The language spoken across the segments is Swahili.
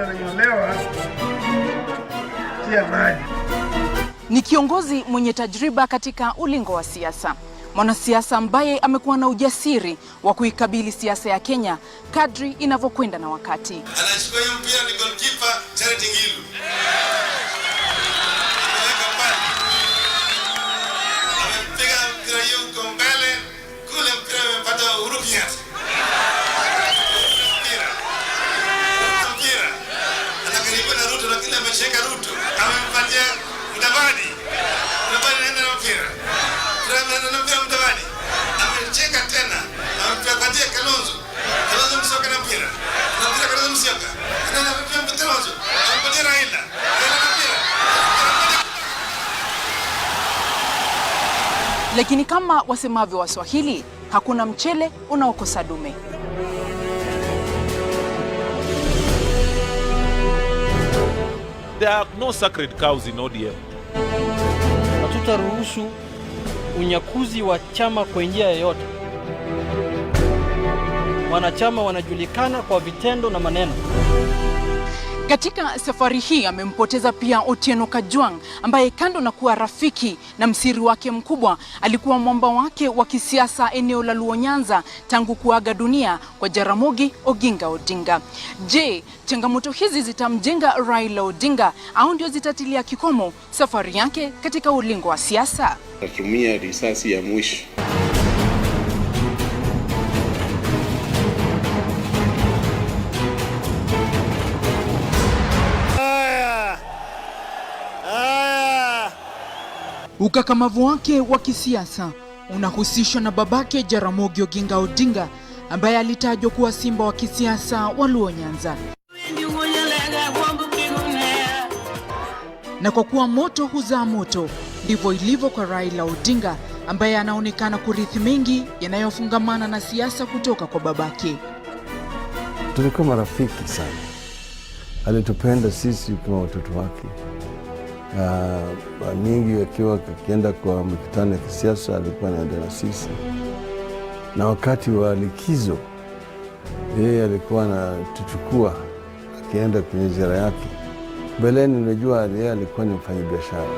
inanyolewa tia maji. Ni kiongozi mwenye tajriba katika ulingo wa siasa. Mwanasiasa ambaye amekuwa na ujasiri wa kuikabili siasa ya Kenya kadri inavyokwenda na wakati. Anachukua hiyo mpira ni goalkeeper Charity Ngilu. Amepiga mpira hiyo kwa mbele, kule mpira umepata Uhuru Kenyatta. Mpira. Anakaribu na Ruto na kile ameshika Ruto. Amempatia Mudavadi. Mudavadi anaenda na mpira. Amecheka tena, amepatia Kalonzo. Kalonzo Musyoka na mpira. Mpira Kalonzo Musyoka. Anapatia Kalonzo. Anapatia Raila. Lakini kama wasemavyo Waswahili, hakuna mchele unaokosa dume. There are no sacred cows in ODM. Hatutaruhusu unyakuzi wa chama kwa njia yoyote. Wanachama wanajulikana kwa vitendo na maneno. Katika safari hii amempoteza pia Otieno Kajwang, ambaye kando na kuwa rafiki na msiri wake mkubwa, alikuwa mwamba wake wa kisiasa eneo la Luo Nyanza tangu kuaga dunia kwa Jaramogi Oginga Odinga. Je, changamoto hizi zitamjenga Raila Odinga au ndio zitatilia kikomo safari yake katika ulingo wa siasa? Tatumia risasi ya mwisho. Ukakamavu wake wa kisiasa unahusishwa na babake Jaramogi Oginga Odinga, ambaye alitajwa kuwa simba wa kisiasa wa Luo Nyanza. Na kwa kuwa moto huzaa moto, ndivyo ilivyo kwa Raila Odinga, ambaye anaonekana kurithi mengi yanayofungamana na siasa kutoka kwa babake. Tulikuwa marafiki sana. Alitupenda sisi kama watoto wake. Mingi akiwa akienda kwa mikutano ya kisiasa alikuwa anaenda na sisi. Na wakati wa likizo yeye alikuwa anatuchukua akienda kwenye ziara yake. Mbeleni unajua yeye alikuwa ni mfanyabiashara.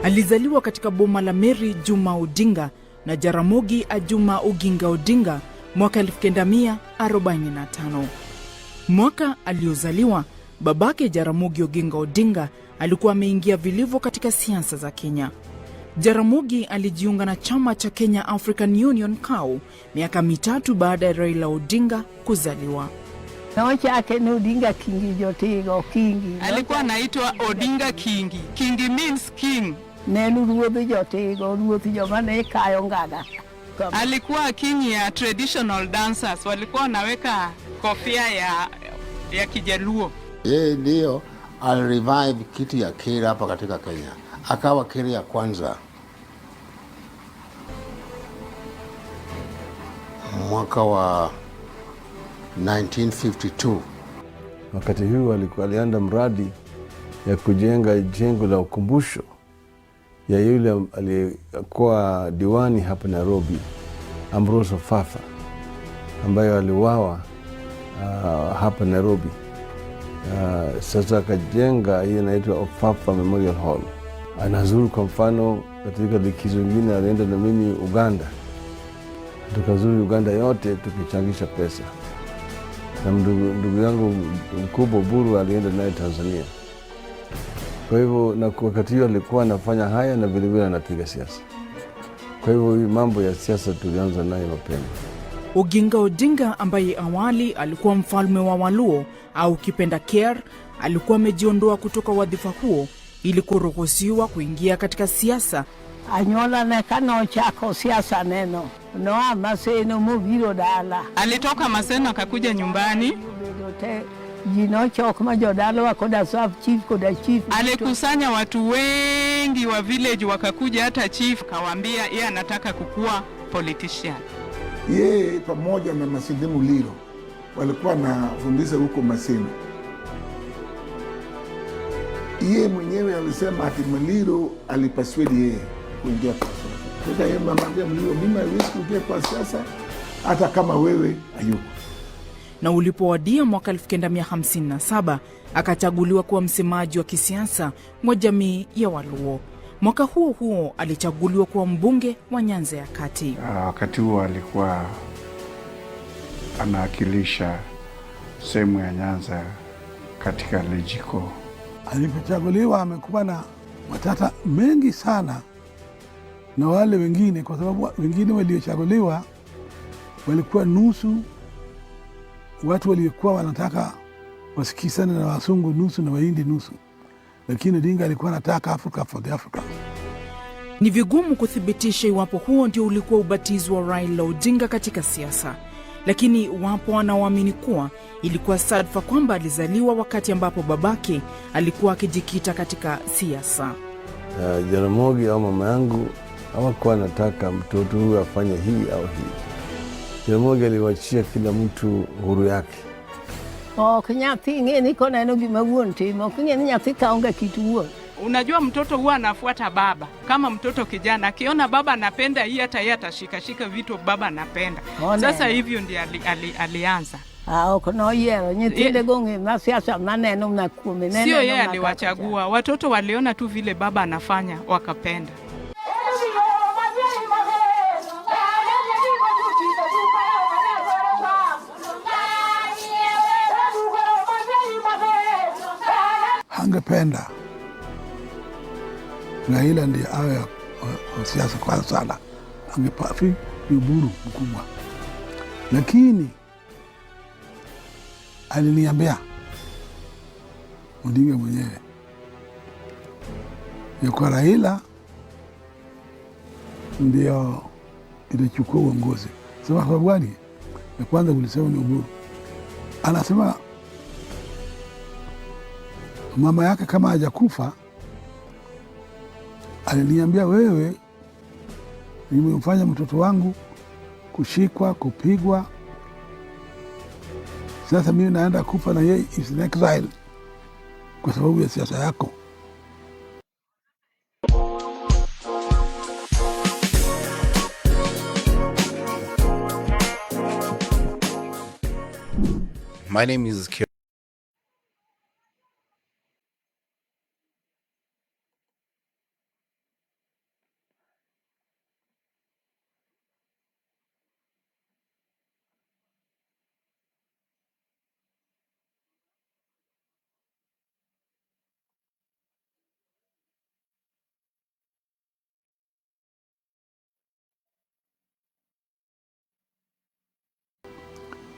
Alizaliwa katika boma la Mary Juma Odinga na Jaramogi Ajuma Oginga Odinga mwaka 1945. Mwaka aliozaliwa, babake Jaramogi Oginga Odinga alikuwa ameingia vilivyo katika siasa za Kenya. Jaramogi alijiunga na chama cha Kenya African Union KAU miaka mitatu baada ya Raila Odinga kuzaliwa. Odinga Kingi Jotego Kingi. Alikuwa anaitwa Odinga Kingi. Kingi means king. Alikuwa king ya traditional dancers, walikuwa wanaweka kofia ya Kijaluo. Yeye ndio alirevive kitu ya Kira hapa katika Kenya. Akawa Kira ya kwanza mwaka wa 1952. Wakati huu alianda mradi ya kujenga jengo la ukumbusho ya yule aliyekuwa diwani hapa Nairobi, Ambrose Ofafa, ambayo aliuawa hapa Nairobi. Sasa akajenga hii inaitwa Ofafa Memorial Hall. Anazuru kwa mfano katika likizo nyingine alienda na mimi Uganda. Tukazuru Uganda yote tukichangisha pesa. Na ndugu yangu mkubwa Buru alienda naye Tanzania. Kwa hivyo na wakati hiyo alikuwa anafanya haya na vile vile anapiga siasa. Kwa hivyo mambo ya siasa tulianza naye mapema. Oginga Odinga, ambaye awali alikuwa mfalme wa Waluo au kipenda Ker, alikuwa amejiondoa kutoka wadhifa huo ili kuruhusiwa kuingia katika siasa. Anyola na kano chako siasa neno. No Maseno mubiro dala. Alitoka Maseno akakuja nyumbani. Alikusanya watu wengi wa village wakakuja, hata chief kawaambia yeye anataka kukua politician. Yeye pamoja na Masinde Muliro walikuwa wanafundisha huko Maseno. Yeye mwenyewe alisema ati Muliro alipaswedi yeye kuingia kwa siasa. Sasa yeye mamwambia Mlilo, mimi haiwezi kuingia kwa siasa hata kama wewe hayuko. Na ulipowadia mwaka 1957 akachaguliwa kuwa msemaji wa kisiasa wa jamii ya Waluo. Mwaka huo huo alichaguliwa kuwa mbunge wa Nyanza ya Kati. Wakati huo alikuwa anawakilisha sehemu ya Nyanza katika Lejiko. Alipochaguliwa amekuwa na matata mengi sana na wale wengine, kwa sababu wengine waliochaguliwa walikuwa nusu watu waliokuwa wanataka wasikizane na Wasungu nusu na Wahindi nusu, lakini Odinga alikuwa anataka Africa for the Africa. Ni vigumu kuthibitisha iwapo huo ndio ulikuwa ubatizo wa Raila Odinga katika siasa, lakini wapo wanaoamini kuwa ilikuwa sadfa kwamba alizaliwa wakati ambapo babake alikuwa akijikita katika siasa. Jaramogi au mama yangu hawakuwa anataka mtoto huyu afanye hii au hii. Jaramogi aliwachia kila mtu huru yake. Kinyathi niko na enogi mawuonti, kinyathi kaonga kitu huo. Unajua mtoto huwa anafuata baba. Kama mtoto kijana akiona baba anapenda hii, hata yeye atashika vitu baba anapenda. Sasa hivyo ndiye alianza. Kuna yeye nyitende gonge na siasa maneno na kumenena. Sio yeye aliwachagua. Watoto waliona tu vile baba anafanya wakapenda. Hangependa Raila ndiye awe siasa kwa sana, angepafi uburu mkubwa, lakini aliniambia Odinga mwenyewe ya kwa Raila ndio itachukua uongozi. Sema kwa gani? Ya kwanza ulisema ni uburu. Anasema mama yake kama hajakufa, aliniambia wewe nimemfanya mtoto wangu kushikwa, kupigwa. Sasa mimi naenda kufa na yeye is in exile kwa sababu ya siasa yako. My name is Kira.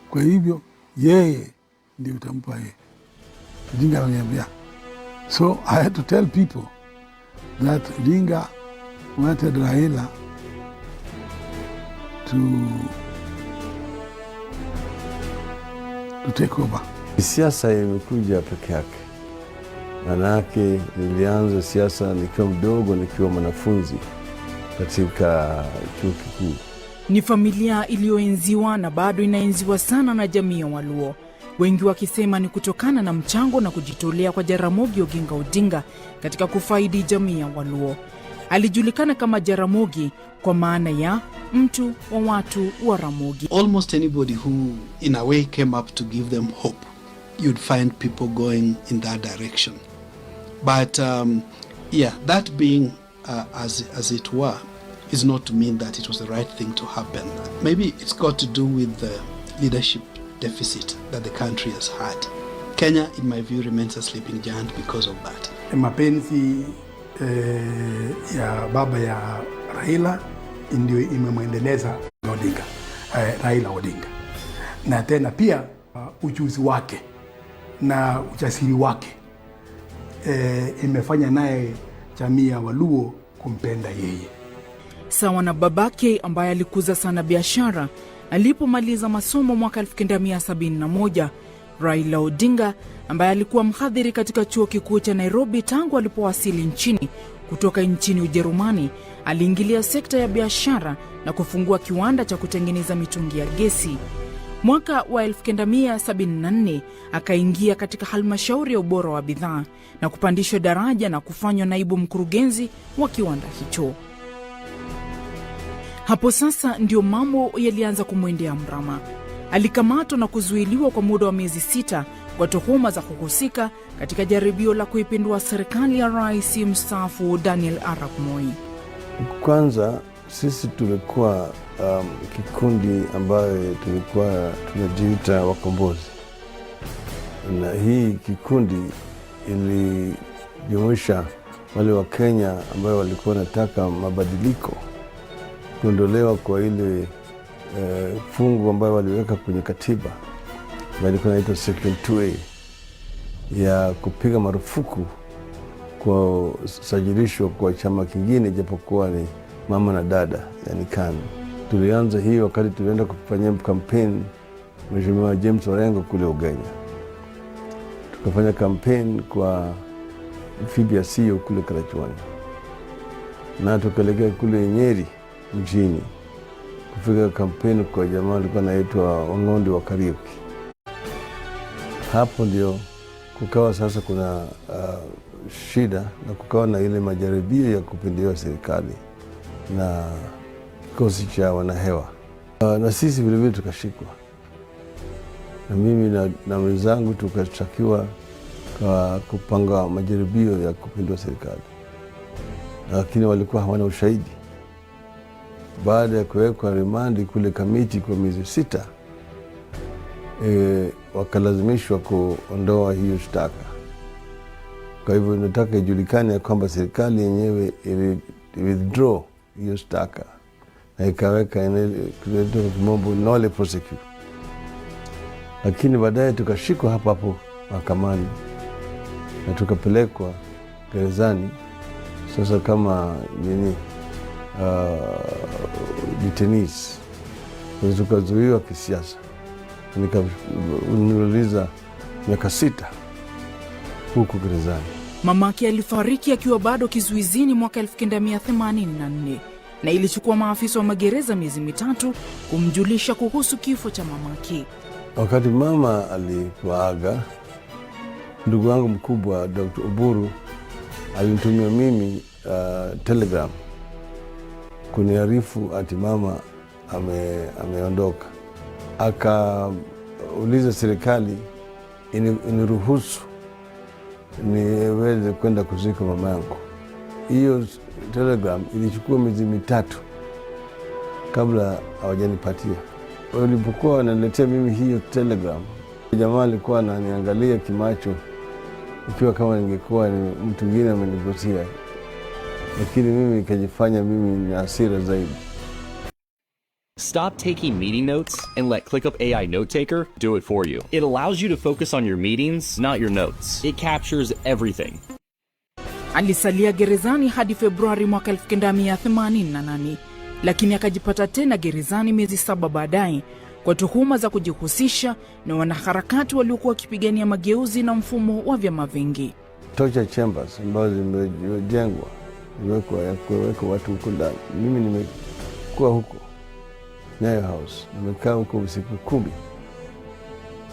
Kwa hivyo yeye ndio utampa yeye. Odinga ananiambia. So I had to tell people that Odinga wanted Raila to take over. Siasa imekuja peke yake. Manake nilianza siasa nikiwa mdogo, nikiwa mwanafunzi katika chuo kikuu. Ni familia iliyoenziwa na bado inaenziwa sana na jamii ya Waluo. Wengi wakisema ni kutokana na mchango na kujitolea kwa Jaramogi Oginga Odinga katika kufaidi jamii ya Waluo. Alijulikana kama Jaramogi kwa maana ya mtu wa watu wa Ramogi. Almost anybody who in a way came up to give them hope, you'd find people going in that direction. But that being as it were, is not to mean that it was the right thing to happen. Maybe it's got to do with the leadership deficit that the country has had. Kenya, in my view, remains a sleeping giant because of that. Mapenzi ya baba ya Raila ndio imemwendeleza Odinga, Raila Odinga. Na tena pia ujuzi wake na ujasiri wake imefanya naye jamii ya Waluo kumpenda yeye. Sawa na babake ambaye alikuza sana biashara. Alipomaliza masomo mwaka 1971, Raila Odinga ambaye alikuwa mhadhiri katika chuo kikuu cha Nairobi tangu alipowasili nchini kutoka nchini Ujerumani, aliingilia sekta ya biashara na kufungua kiwanda cha kutengeneza mitungi ya gesi. Mwaka wa 1974 akaingia katika halmashauri ya ubora wa bidhaa na kupandishwa daraja na kufanywa naibu mkurugenzi wa kiwanda hicho. Hapo sasa ndio mambo yalianza kumwendea mrama. Alikamatwa na kuzuiliwa kwa muda wa miezi 6 kwa tuhuma za kuhusika katika jaribio la kuipindua serikali ya rais mstaafu Daniel Arap Moi. Kwanza sisi tulikuwa kikundi ambayo tulikuwa tunajiita wakombozi, na hii kikundi ilijumuisha wale wa Kenya ambao walikuwa wanataka mabadiliko, kuondolewa kwa ile fungu ambayo waliweka kwenye katiba ambayo ilikuwa inaitwa Section 2A ya kupiga marufuku kwa sajilishwa kwa chama kingine japokuwa ni mama na dada, yani KANU. Tulianza hii wakati tulienda kufanya kampeni Mheshimiwa James Orengo kule Ugenya. Tukafanya kampeni kwa Phibia Sio kule Karachuani, na tukaelekea kule Nyeri mjini kufika kampeni kwa jamaa alikuwa anaitwa Ong'ondi wa Kariuki. Hapo ndio kukawa sasa kuna shida na kukawa na ile majaribio ya kupindua serikali na kikosi cha wanahewa, na sisi vile vile tukashikwa, na mimi na wenzangu tukashtakiwa kwa kupanga majaribio ya kupindua serikali, lakini walikuwa hawana ushahidi. Baada ya kuwekwa rimandi kule kamiti kwa miezi 6, wakalazimishwa kuondoa hiyo shtaka. Kwa hivyo nataka ijulikane kwamba serikali yenyewe ili withdraw hiyo shtaka na ikaweka kwa kimombo nolle prosequi. Lakini baadaye tukashikwa hapo mahakamani na tukapelekwa gerezani sasa kama detainees. Tukazuiwa kisiasa. Nikauliza miaka 6 huko gerezani. Mamake alifariki akiwa bado kizuizini mwaka 1984, na ilichukua maafisa wa magereza miezi 3 kumjulisha kuhusu kifo cha mamake. Wakati mama alipoaga, ndugu wangu mkubwa Dr. Oburu alinitumia mimi telegram kuniarifu ati mama ameondoka. Akauliza serikali iniruhusu niweze kwenda kuzika mama yangu. Hiyo telegram ilichukua miezi 3 kabla hawajanipatia. Walipokuwa wananiletea mimi hiyo telegram, jamaa alikuwa ananiangalia kimacho ikiwa kama ningekuwa ni mtu mwingine amenivutia, lakini mimi nikajifanya mimi ni hasira zaidi. Stop taking meeting notes and let ClickUp AI Note Taker do it for you. It allows you to focus on your meetings, not your notes. It captures everything. Alisalia gerezani hadi Februari mwaka 1988, lakini akajipata tena gerezani miezi 7 baadaye kwa tuhuma za kujihusisha na wanaharakati waliokuwa wakipigania mageuzi na mfumo wa vyama vingi. Torture chambers ambazo zimejengwa kuweka watu huko ndani. Mimi nimekuwa huko Nyayo House, nimekaa huko usiku 10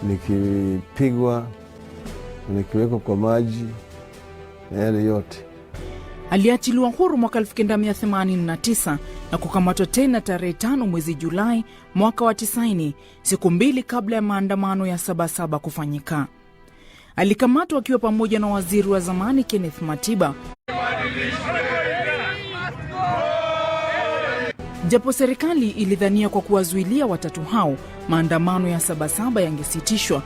nikipigwa, nikiwekwa kwa maji na yale yote. Aliachiliwa huru mwaka 1989 na kukamatwa tena tarehe 5 mwezi Julai mwaka wa 90, siku 2 kabla ya maandamano ya 77 kufanyika. Alikamatwa akiwa pamoja na waziri wa zamani Kenneth Matiba. Japo serikali ilidhania kwa kuwazuilia watatu hao maandamano ya 77 yangesitishwa.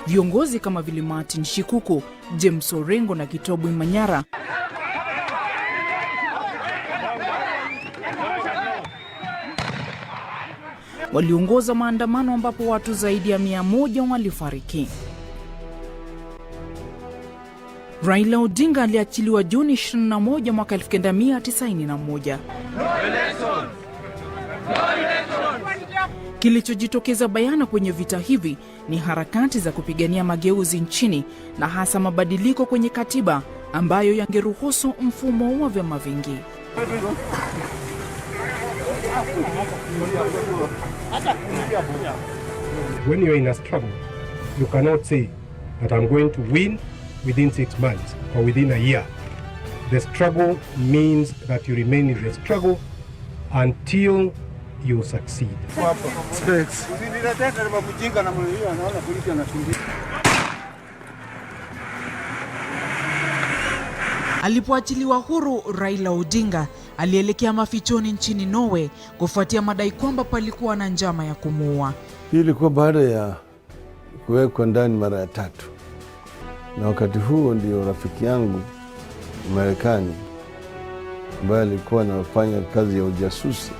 Viongozi kama vile Martin Shikuku, James Orengo na Gitobu Manyara waliongoza maandamano ambapo watu zaidi ya 100 walifariki. Raila Odinga aliachiliwa Juni 21 mwaka 1991. Kilichojitokeza bayana kwenye vita hivi ni harakati za kupigania mageuzi nchini na hasa mabadiliko kwenye katiba ambayo yangeruhusu mfumo wa vyama vingi. When you're in a struggle, you cannot say that I'm going to win within 6 months or within a year. The struggle means that you remain in the struggle until you succeed. Alipoachiliwa huru, Raila Odinga alielekea mafichoni nchini Norway kufuatia madai kwamba palikuwa na njama ya kumuua. Hii ilikuwa baada ya kuwekwa ndani mara ya 3. Na wakati huo ndio rafiki yangu Marekani ambaye alikuwa anafanya kazi ya ujasusi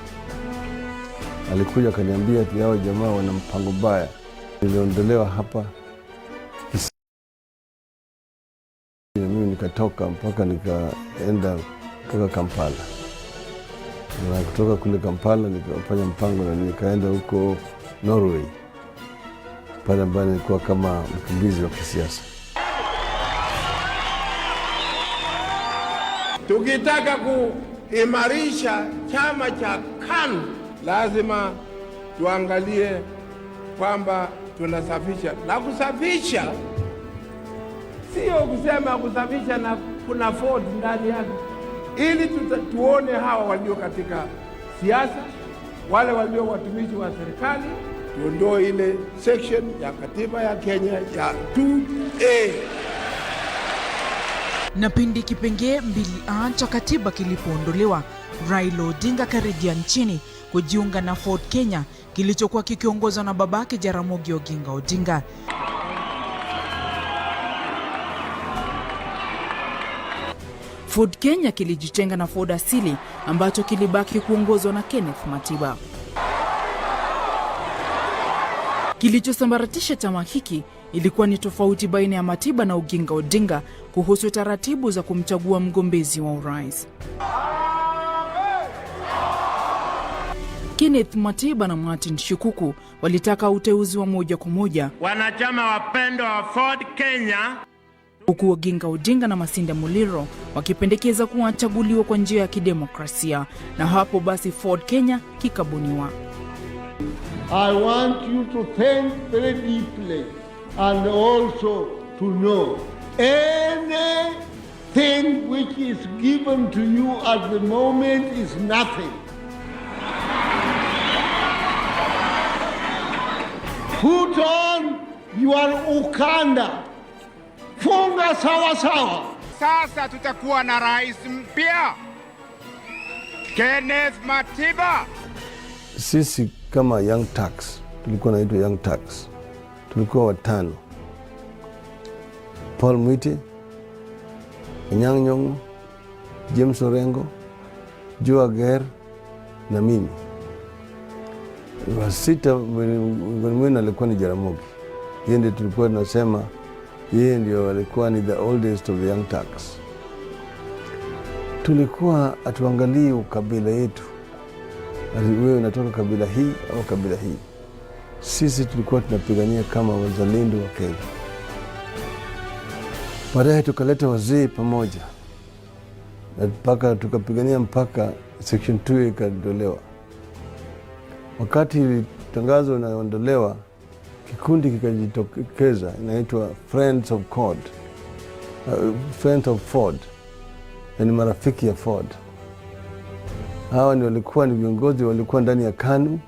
alikuja akaniambia ati hao jamaa wana mpango mbaya. Niliondolewa hapa na mimi nikatoka mpaka nikaenda mpaka Kampala. Na kutoka kule Kampala nikafanya mpango na nikaenda huko Norway, pale ambapo nilikuwa kama mkimbizi wa kisiasa. Tukitaka kuimarisha chama cha KANU lazima tuangalie kwamba tunasafisha. Na kusafisha sio kusema kusafisha na kuna Ford ndani yake, ili tuone hawa walio katika siasa, wale walio watumishi wa serikali, tuondoe ile section ya katiba ya Kenya ya 2A. Na pindi kipengee 2A cha katiba kilipoondolewa, Raila Odinga karejea nchini kujiunga na Ford Kenya kilichokuwa kikiongozwa na babake Jaramogi Oginga Odinga. Ford Kenya kilijitenga na Ford asili ambacho kilibaki kuongozwa na Kenneth Matiba. Kilichosambaratisha chama hiki ilikuwa ni tofauti baina ya Matiba na Oginga Odinga kuhusu taratibu za kumchagua mgombezi wa urais. Kenneth Matiba na Martin Shikuku walitaka uteuzi wa moja kwa moja. Wanachama wapendwa wa Ford Kenya, huku Oginga Odinga na Masinde Muliro wakipendekeza kuwachaguliwa kwa njia ya kidemokrasia, na hapo basi Ford Kenya kikabuniwa. I want you to think very deeply and also to know anything which is given to you at the moment is nothing. Put on your ukanda. Funga sawa sawa. Sasa tutakuwa na rais mpya, Kenneth Matiba. Sisi kama Young Turks, tulikuwa naitwa Young Turks. Tulikuwa 5. Paul Mwite, Anyang' Nyong'o, James Orengo, Joe Ager na mimi. Wa 6 mwingine alikuwa ni Jaramogi. Yeye ndiye tulikuwa tunasema yeye ndio alikuwa ni the oldest of the Young Turks. Tulikuwa atuangalie ukabila yetu. Wewe unatoka kabila hii au kabila hii. Sisi tulikuwa tunapigania kama wazalendo wa Kenya. Baadaye tukaleta wazee pamoja. Na mpaka tukapigania mpaka section 2 ikaondolewa. Wakati tangazo linaondolewa, kikundi kikajitokeza inaitwa Friends of God. Friends of Ford. Ni marafiki ya Ford. Hawa ni walikuwa ni viongozi walikuwa ndani ya KANU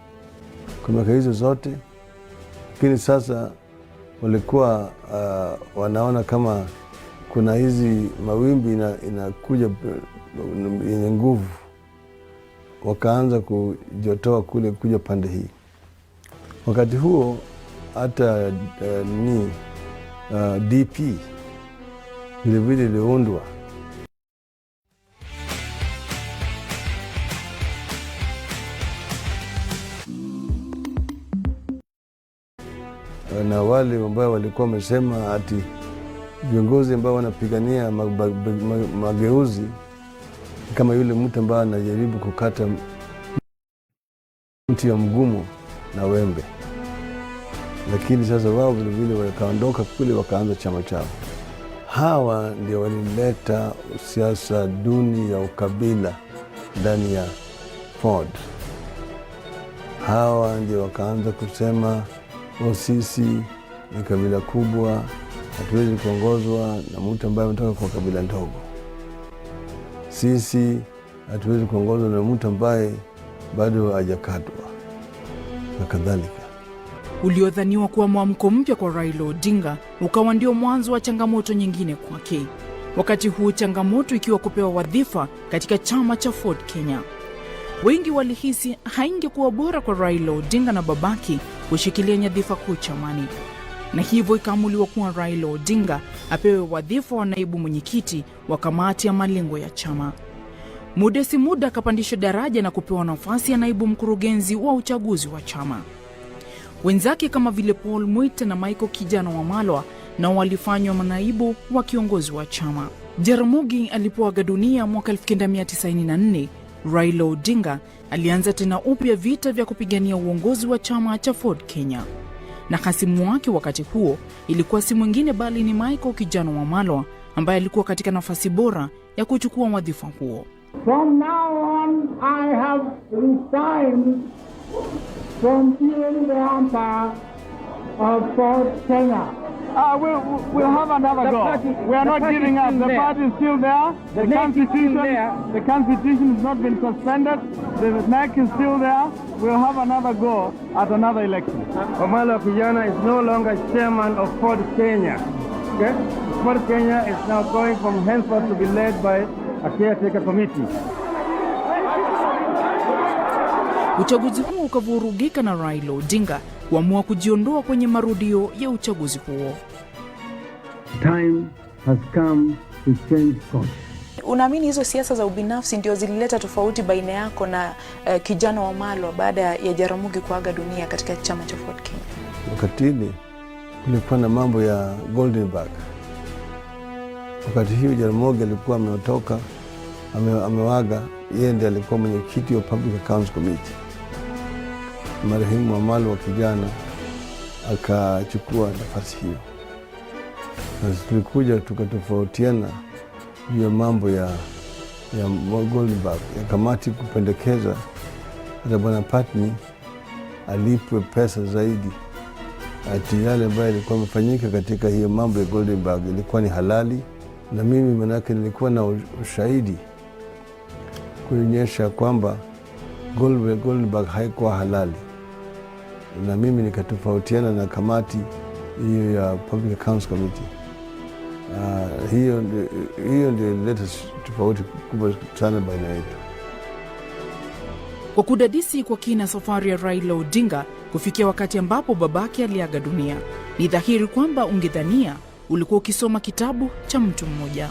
kwa miaka hizo zote. Lakini sasa walikuwa wanaona kama kuna hizi mawimbi inakuja yenye nguvu. Wakaanza kujitoa kule kuja pande hii. Wakati huo hata DP vilevile iliundwa. Na wale ambao walikuwa wamesema ati viongozi ambao wanapigania mageuzi kama yule mtu ambaye anajaribu kukata mti ya mgumu na wembe. Lakini sasa wao vile wakaondoka kule wakaanza chama chao. Hawa ndio walileta siasa duni ya ukabila ndani ya Ford. Hawa ndio wakaanza kusema sisi ni kabila kubwa, hatuwezi kuongozwa na mtu ambaye ametoka kwa kabila ndogo. Sisi hatuwezi kuongozwa na mtu ambaye bado hajakatwa na kadhalika. Uliodhaniwa kuwa mwamko mpya kwa Raila Odinga ukawa ndio mwanzo wa changamoto nyingine kwake. Wakati huu changamoto ikiwa kupewa wadhifa katika chama cha Ford Kenya. Wengi walihisi haingekuwa bora kwa Raila Odinga na babaki kushikilia nyadhifa kuu chamani. Na hivyo ikaamuliwa kuwa Raila Odinga apewe wadhifa wa naibu mwenyekiti wa kamati ya malengo ya chama. Muda si muda akapandishwa daraja na kupewa nafasi ya naibu mkurugenzi wa uchaguzi wa chama. Wenzake kama vile Paul Mwite na Michael Kijana Wamalwa na walifanywa manaibu wa kiongozi wa chama. Jaramogi alipoaga dunia mwaka 1994, Raila Odinga alianza tena upya vita vya kupigania uongozi wa chama cha Ford Kenya. Na hasimu wake wakati huo ilikuwa si mwingine bali ni Michael Kijana Wamalwa ambaye alikuwa katika nafasi bora ya kuchukua wadhifa huo. From now on, I have resigned from being the umpire of Ford Kenya. We'll have another go. We are not giving up. The party is still there. The constitution has not been suspended. The NEC is still there. We'll have another go at another election. Wamalwa Kijana is no longer chairman of Ford Kenya. Okay? Ford Kenya is now going from henceforth to be led by a caretaker committee. Uchaguzi huo ukavurugika na Raila Odinga kuamua kujiondoa kwenye marudio ya uchaguzi huo. Time has come to change course. Unaamini hizo siasa za ubinafsi ndio zilileta tofauti baina yako na Kijana Wamalwa baada ya Jaramogi kuaga dunia katika chama cha Ford Kenya? Wakati ile kulikuwa na mambo ya Goldenberg. Wakati hiyo Jaramogi alikuwa ametoka, amewaga, yeye ndiye alikuwa mwenyekiti wa Public Accounts Committee. Marehemu Wamalwa Kijana akachukua nafasi hiyo. Na tulikuja tukatofautiana juu ya mambo ya Goldenberg, ya kamati kupendekeza hata Bwana Patni alipwe pesa zaidi. Ati yale ambayo ilikuwa imefanyika katika hiyo mambo ya Goldenberg ilikuwa ni halali, na mimi manake nilikuwa na ushahidi kuonyesha kwamba Goldenberg haikuwa halali. Na mimi nikatofautiana na kamati hiyo ya Public Accounts Committee. Hiyo ndio ilileta tofauti kubwa sana baina yetu. Kwa kudadisi kwa kina safari ya Raila Odinga kufikia wakati ambapo babake aliaga dunia, ni dhahiri kwamba ungedhania ulikuwa ukisoma kitabu cha mtu mmoja.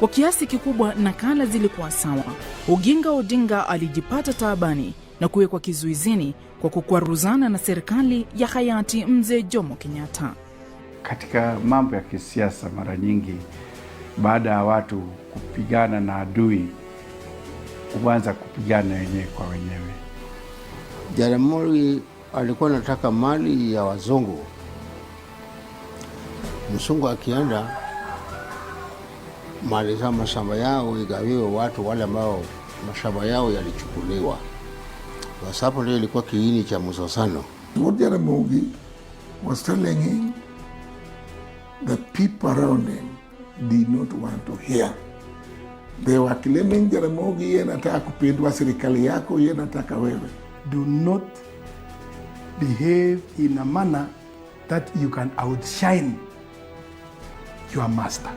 Kwa kiasi kikubwa nakala zilikuwa sawa. Oginga Odinga alijipata taabani na kuwekwa kizuizini kwa kukwaruzana na serikali ya hayati Mzee Jomo Kenyatta. Katika mambo ya kisiasa mara nyingi, baada ya watu kupigana na adui, kuanza kupigana wenyewe kwa wenyewe. Jaramogi alikuwa anataka mali ya wazungu. Mzungu akienda, mali za mashamba yao igawiwe watu wale ambao mashamba yao yalichukuliwa. Kwa sababu ndio ilikuwa kiini cha msosano. What Jaramogi was telling him, the people around him did not want to hear. They were claiming Jaramogi yeye anataka kupindua serikali yako, yeye anataka wewe. Do not behave in a manner that you can outshine your master.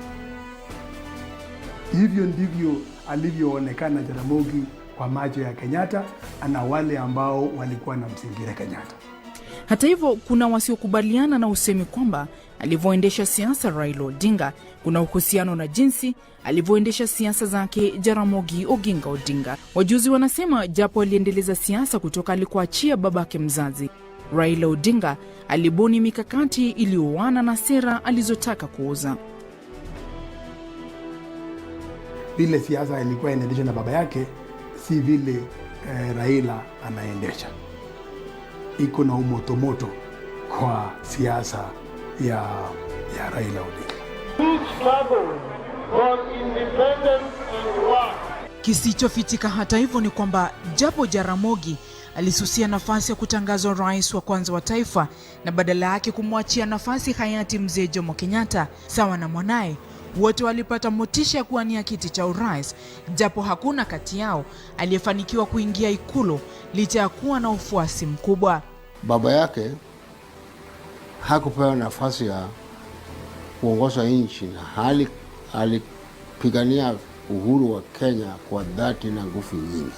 Hivyo ndivyo alivyoonekana Jaramogi kwa macho ya Kenyatta na wale ambao walikuwa na msingira Kenyatta. Hata hivyo, kuna wasiokubaliana na usemi kwamba alivyoendesha siasa Raila Odinga kuna uhusiano na jinsi alivyoendesha siasa zake Jaramogi Oginga Odinga. Wajuzi wanasema japo aliendeleza siasa kutoka alikoachia babake mzazi, Raila Odinga alibuni mikakati iliyoana na sera alizotaka kuuza. Vile siasa ilikuwa inaendeshwa na baba yake, si vile Raila anaendesha. Iko na umotomoto kwa siasa ya Raila Odinga. Kisichofichika hata hivyo ni kwamba japo Jaramogi alisusia nafasi ya kutangazwa rais wa kwanza wa taifa na badala yake kumwachia nafasi hayati mzee Jomo Kenyatta sawa na mwanae. Wote walipata motisha ya kuwania kiti cha urais, japo hakuna kati yao aliyefanikiwa kuingia ikulu licha ya kuwa na ufuasi mkubwa. Baba yake hakupewa nafasi ya kuongoza nchi na hali alipigania uhuru wa Kenya kwa dhati na nguvu nyingi.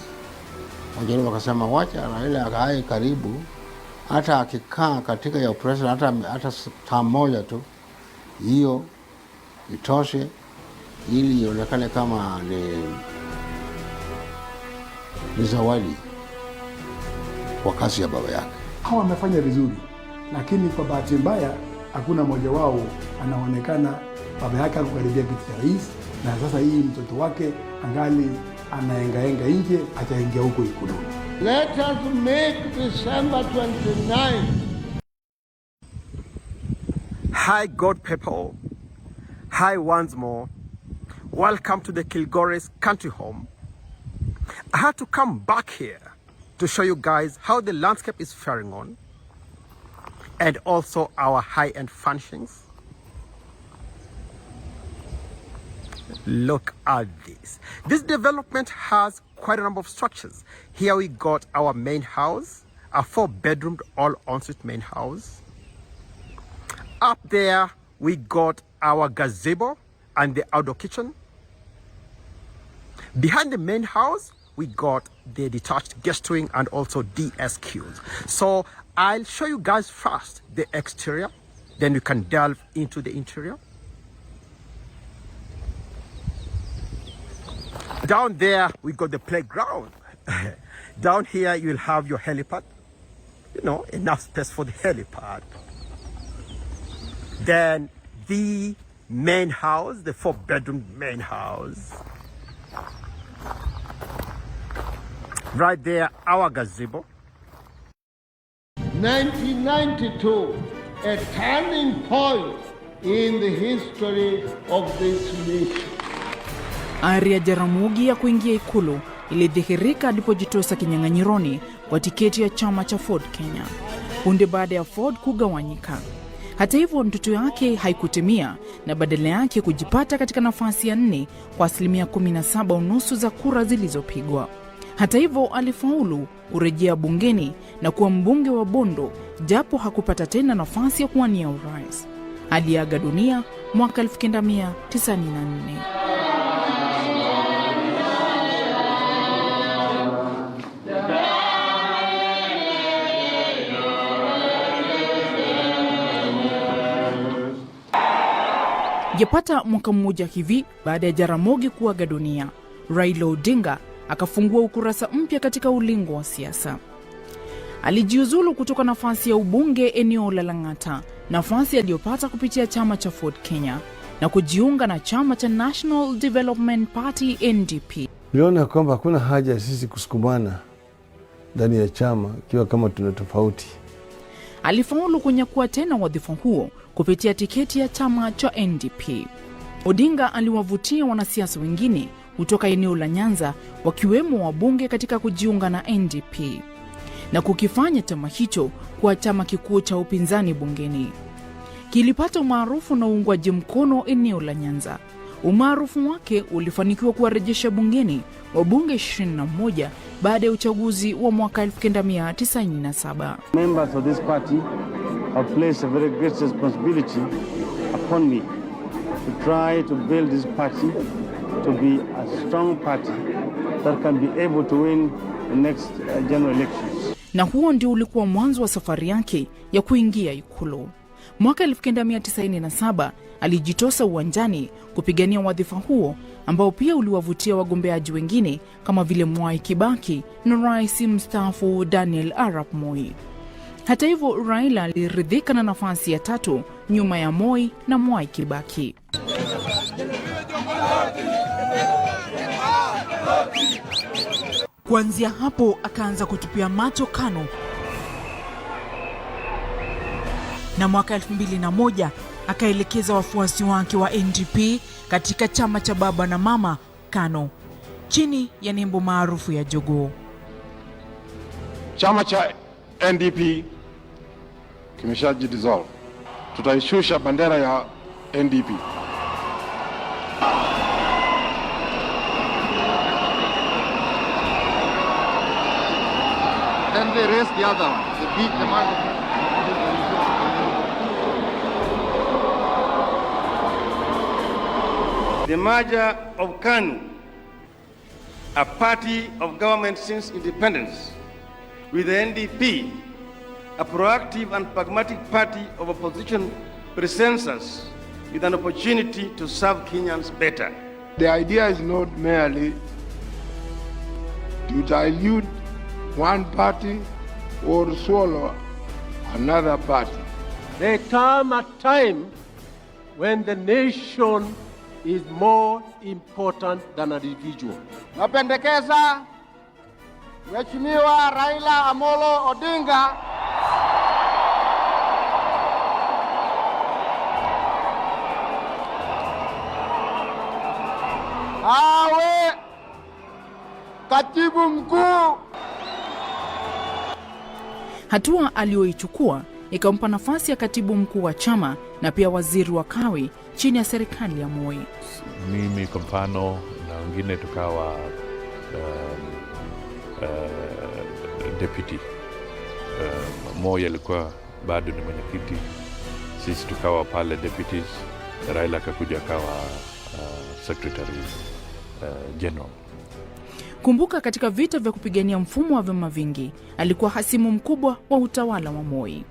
Wajaribu wakasema wacha Raila akae karibu, hata akikaa katika ya president hata saa moja tu, hiyo itoshe ili ionekane kama ni zawadi kwa kazi ya baba yake. Hawa wamefanya vizuri, lakini kwa bahati mbaya hakuna mmoja wao anaonekana baba yake akukaribia kiti cha rais, na sasa hii mtoto wake angali anaengaenga nje, ataingia huko ikulu. Let us make December 29. Hi God people. Hi once more. Welcome to the Kilgoris country home. I had to come back here to show you guys how the landscape is faring on, and also our high-end furnishings. Look at this. This development has quite a number of structures. Here we got our main house, a 4-bedroom all-ensuite main house. Up there we got our gazebo and the outdoor kitchen. Behind the main house we got the detached guest wing and also DSQs. So I'll show you guys first the exterior, then we can delve into the interior. Down there we got the playground. Down here you'll have your helipad. You know, enough space for the helipad. Then the main house, the 4-bedroom main house. Right there, our gazebo. 1992, a turning point in the history of this nation. Ari ya Jaramogi ya kuingia ikulu ilidhihirika alipojitosa kinyang'anyironi kwa tiketi ya chama cha Ford Kenya, punde baada ya Ford kugawanyika. Hata hivyo ndoto yake haikutimia na badala yake kujipata katika nafasi ya 4 kwa 17.5% za kura zilizopigwa. Hata hivyo alifaulu kurejea bungeni na kuwa mbunge wa Bondo, japo hakupata tena nafasi ya kuwania urais. Aliaga dunia mwaka 1994. Yapata mwaka mmoja hivi baada ya Jaramogi kuaga dunia, Raila Odinga akafungua ukurasa mpya katika ulingo wa siasa. Alijiuzulu kutoka nafasi ya ubunge eneo la Lang'ata, nafasi aliyopata kupitia chama cha Ford Kenya, na kujiunga na chama cha National Development Party NDP. Niliona kwamba hakuna haja ya sisi kusukumana ndani ya chama ikiwa kama tuna tofauti. Alifaulu kunyakua tena wadhifa huo kupitia tiketi ya chama cha NDP. Odinga aliwavutia wanasiasa wengine kutoka eneo la Nyanza, wakiwemo wabunge, katika kujiunga na NDP na kukifanya chama hicho kuwa chama kikuu cha upinzani bungeni. Kilipata umaarufu na uungwaji mkono eneo la Nyanza. Umaarufu wake ulifanikiwa kuwarejesha bungeni wabunge 21 baada ya uchaguzi wa mwaka 1997. Members of this party have placed a very great responsibility upon me to try to build this party to be a strong party that can be able to win the next general elections. Na huo ndio ulikuwa mwanzo wa safari yake ya kuingia ikulu. Mwaka 1997 alijitosa uwanjani kupigania wadhifa huo, ambao pia uliwavutia wagombeaji wengine kama vile Mwai Kibaki na rais mstaafu Daniel Arap Moi. Hata hivyo, Raila aliridhika na nafasi ya 3 nyuma ya Moi na Mwai Kibaki. Kuanzia hapo akaanza kutupia macho KANU, na mwaka 2001 akaelekeza wafuasi wake wa NDP katika chama cha baba na mama KANU chini ya nembo maarufu ya jogoo. chama cha NDP kimeshajidissolve. Tutaishusha bendera ya NDP. Then they raise the other one. They beat the man. The merger of KANU, a party of government since independence, with the NDP, a proactive and pragmatic party of opposition, presents us with an opportunity to serve Kenyans better. The idea is not merely to dilute one party or swallow another party. There come a time when the nation is more important than an individual. Napendekeza Mheshimiwa Raila Amolo Odinga awe katibu mkuu. Hatua aliyoichukua ikampa nafasi ya katibu mkuu wa chama na pia waziri wa kawi chini ya serikali ya Moi. Mimi kwa mfano na wengine tukawa deputy. Moi alikuwa bado ni mwenyekiti, sisi tukawa pale deputies, Raila akakuja akawa secretary general. Kumbuka, katika vita vya kupigania mfumo wa vyama vingi alikuwa hasimu mkubwa wa utawala wa Moi.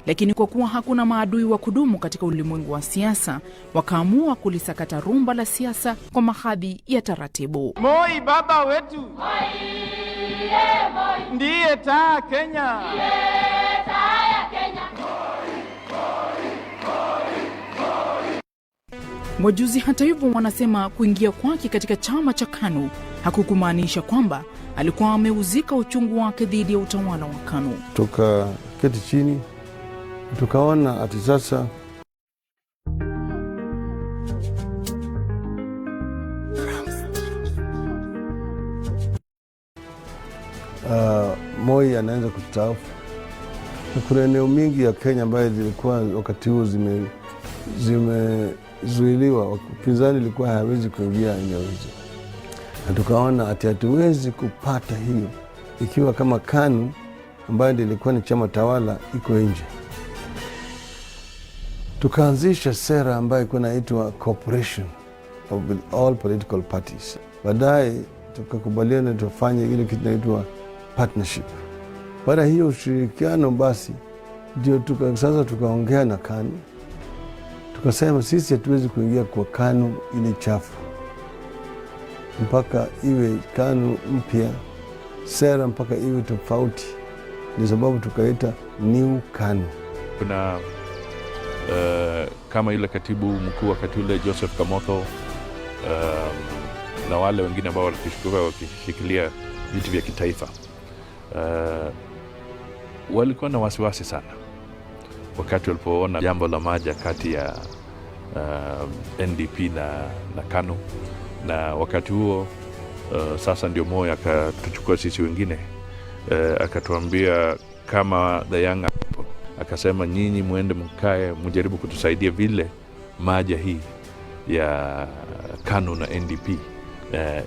Lakini kwa kuwa hakuna maadui wa kudumu katika ulimwengu wa siasa, wakaamua kulisakata rumba la siasa kwa mahadhi ya taratibu. Moi baba wetu, ndiye taa Kenya. Wajuzi hata hivyo wanasema kuingia kwake katika chama cha KANU hakukumaanisha kwamba alikuwa ameuzika uchungu wake dhidi ya utawala wa KANU. Tukaketi chini, tukaona ati sasa Moi anaanza kustaafu. Kuna eneo mingi ya Kenya ambayo zilikuwa wakati huo zimezuiliwa, upinzani ilikuwa hawezi kuingia eneo hizo. Na tukaona ati hatuwezi kupata hiyo ikiwa kama KANU ambayo ilikuwa ni chama tawala iko nje. Tukaanzisha sera ambayo ilikuwa inaitwa Cooperation of all political parties. Baadaye tukakubaliana tufanye ile kitu inaitwa partnership. Baada hiyo ushirikiano basi ndio sasa tukaongea na KANU. Tukasema sisi hatuwezi kuingia kwa KANU ile chafu, mpaka iwe KANU mpya, sera mpaka iwe tofauti. Ndio sababu tukaita New KANU. Kuna kama yule katibu mkuu wakati ule Joseph Kamotho na wale wengine ambao wakishikilia vitu vya kitaifa, walikuwa na wasiwasi sana wakati walipoona jambo la maja kati ya NDP na KANU. Na wakati huo sasa ndio Moi akatuchukua sisi wengine, akatuambia kama the young people, akasema nyinyi muende mkae mjaribu kutusaidia vile maja hii ya KANU na NDP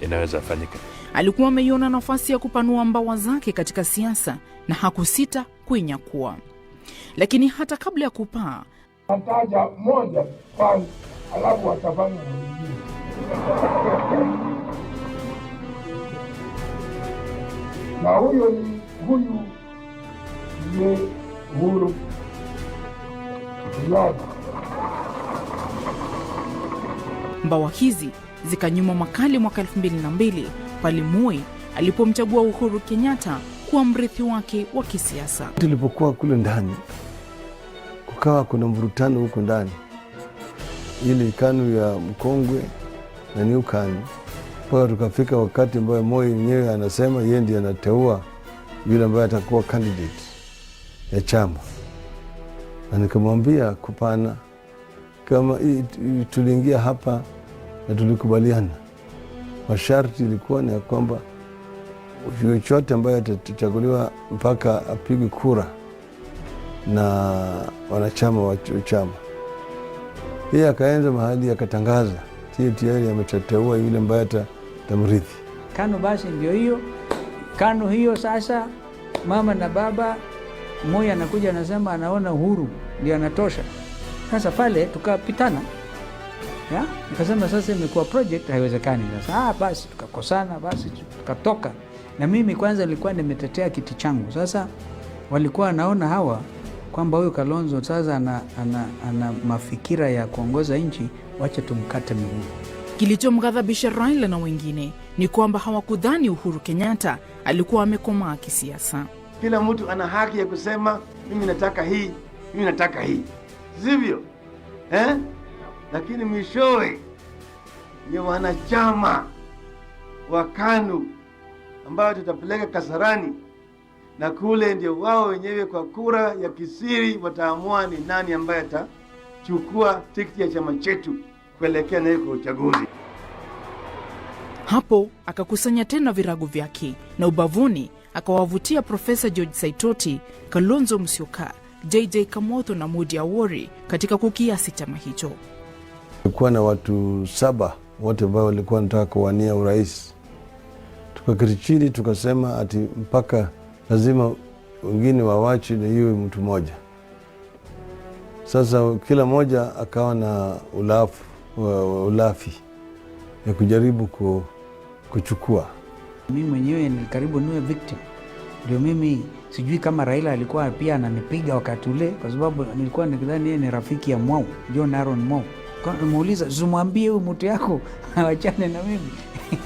inaweza fanyika. Alikuwa ameiona nafasi ya kupanua mbawa zake katika siasa na hakusita kuinyakua. Lakini hata kabla ya kupaa, ataja moja kwanza, alafu atafanya mwingine. Na huyu ni Uhuru Kenyatta. Mbawa hizi zikanyuma makali mwaka 2002 pale Moi alipomchagua Uhuru Kenyatta kuwa mrithi wake wa kisiasa. Tulipokuwa kule ndani, kukawa kuna mvurutano huko ndani, ili KANU ya mkongwe na New KANU, mpaka tukafika wakati ambayo Moi mwenyewe anasema yeye ndiye anateua yule ambaye atakuwa candidate ya chama. Na nikamwambia kupana, kama tuliingia hapa na tulikubaliana, masharti ilikuwa ni ya kwamba chochote ambaye atachaguliwa mpaka apigwe kura na wanachama wa chama. Yeye akaenza mahali akatangaza tayari ameteua yule ambaye atamrithi. KANU basi ndio hiyo. KANU hiyo sasa, mama na baba, mmoja anakuja anasema anaona Uhuru ndio anatosha. Sasa pale tukapitana. Ya? Nikasema sasa imekuwa project haiwezekani sasa. Basi tukakosana, basi tukatoka. Na mimi kwanza nilikuwa nimetetea kiti changu. Sasa walikuwa wanaona hawa kwamba huyu Kalonzo sasa ana mafikira ya kuongoza nchi, wacha tumkate miguu. Kilichomghadhabisha Raila na wengine ni kwamba hawakudhani Uhuru Kenyatta alikuwa amekomaa kisiasa. Kila mtu ana haki ya kusema mimi nataka hii, mimi nataka hii. Sivyo? Lakini mwishowe ni wanachama wa KANU ambao tutapeleka Kasarani, na kule ndio wao wenyewe kwa kura ya kisiri wataamua ni nani ambaye atachukua tikiti ya chama chetu kuelekea nayo kwa uchaguzi. Hapo akakusanya tena virago vyake na ubavuni akawavutia Profesa George Saitoti, Kalonzo Musyoka, JJ Kamotho na Mudi Awori katika kukiasi chama hicho. Kulikuwa na watu 7 wote ambao walikuwa wanataka kuwania urais. Tukaketi chini tukasema ati mpaka lazima wengine wawache na hiyo mtu mmoja. Sasa kila moja akawa na ulafi ya kujaribu kuchukua. Mimi mwenyewe karibu niwe victim. Ndio mimi sijui kama Raila alikuwa pia ananipiga wakati ule, kwa sababu nilikuwa nikidhani yeye ni rafiki ya Mwau, John Aaron Mwau. Kwa nimuuliza, "Zumwambie huyu mtu yako awachane na mimi."